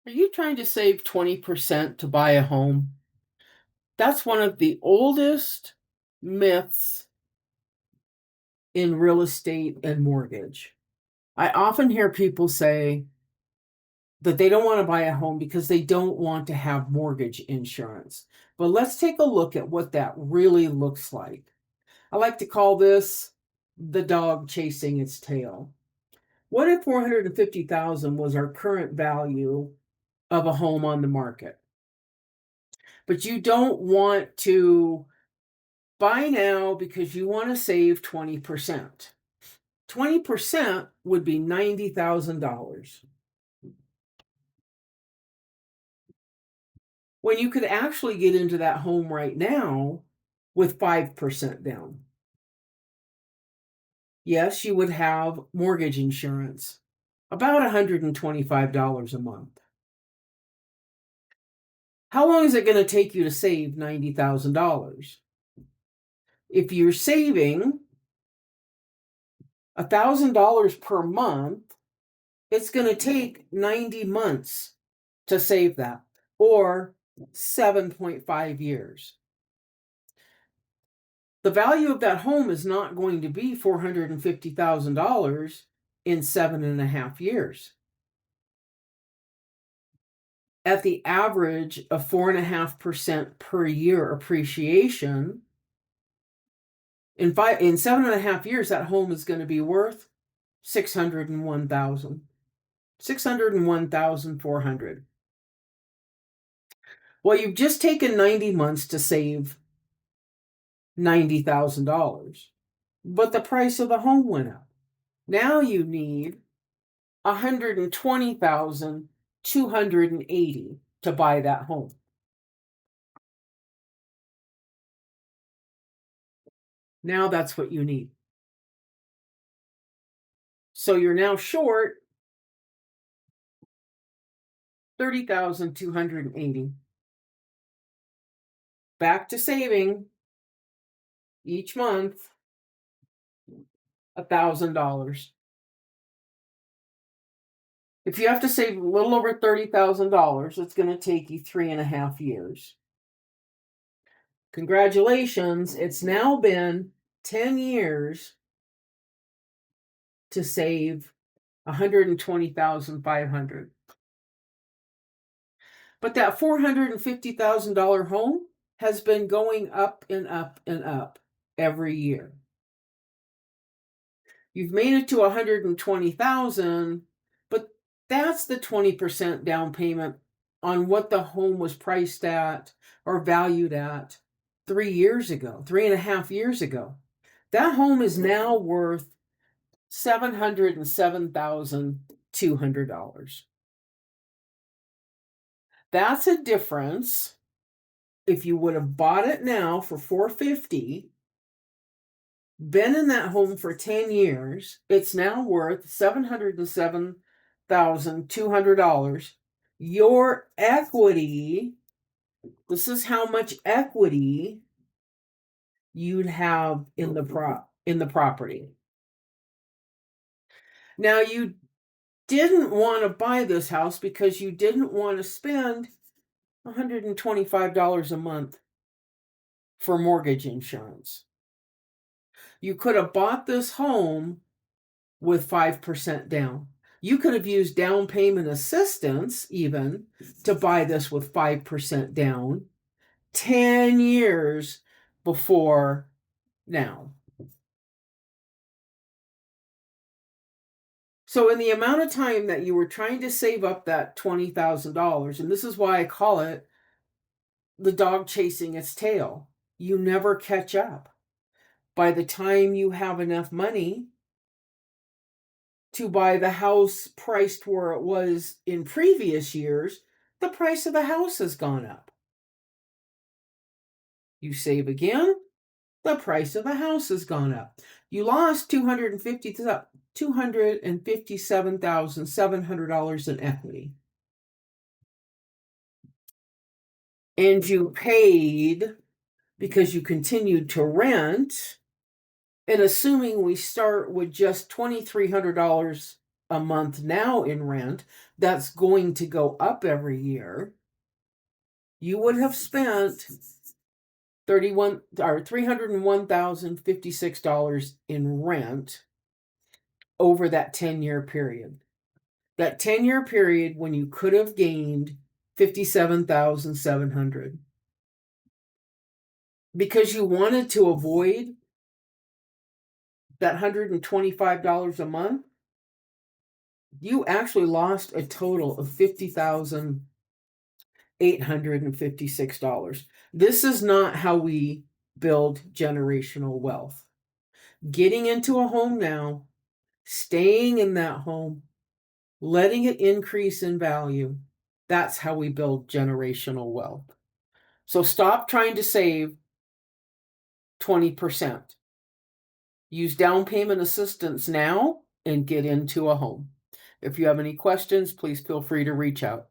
Are you trying to save 20% to buy a home? That's one of the oldest myths in real estate and mortgage. I often hear people say that they don't want to buy a home because they don't want to have mortgage insurance. But let's take a look at what that really looks like. I like to call this the dog chasing its tail. What if 450,000 was our current value of a home on the market? But you don't want to buy now because you want to save 20%. 20% would be $90,000. When you could actually get into that home right now with 5% down. Yes, you would have mortgage insurance, about $125 a month. How long is it going to take you to save $90,000? If you're saving $1,000 per month, it's going to take 90 months to save that, or 7.5 years. The value of that home is not going to be $450,000 in 7.5 years. At the average of 4.5% per year appreciation, in 7.5 years, that home is going to be worth $601,400. Well, you've just taken 90 months to save $90,000, but the price of the home went up. Now you need $120,280 to buy that home. Now that's what you need. So you're now short $30,280. Back to saving each month $1,000. If you have to save a little over $30,000, it's going to take you 3.5 years. Congratulations, it's now been 10 years to save $120,500. But that $450,000 home has been going up and up and up every year. You've made it to $120,000, but that's the 20% down payment on what the home was priced at or valued at 3 years ago, 3.5 years ago. That home is now worth $707,200. That's a difference. If you would have bought it now for $450,000, been in that home for 10 years, it's now worth $707,200. Your equity, this is how much equity you'd have in the property. Now, you didn't want to buy this house because you didn't want to spend $125 a month for mortgage insurance. You could have bought this home with 5% down. You could have used down payment assistance even to buy this with 5% down 10 years before now. So in the amount of time that you were trying to save up that $20,000, and this is why I call it the dog chasing its tail, you never catch up. By the time you have enough money to buy the house priced where it was in previous years, the price of the house has gone up. You save again, the price of the house has gone up. You lost $257,700 in equity. And you paid because you continued to rent. And assuming we start with just $2,300 a month now in rent that's going to go up every year, you would have spent $301,056 in rent over that 10-year period. That 10-year period when you could have gained $57,700. Because you wanted to avoid that $125 a month, you actually lost a total of $50,856. This is not how we build generational wealth. Getting into a home now, staying in that home, letting it increase in value, that's how we build generational wealth. So stop trying to save 20%. Use down payment assistance now and get into a home. If you have any questions, please feel free to reach out.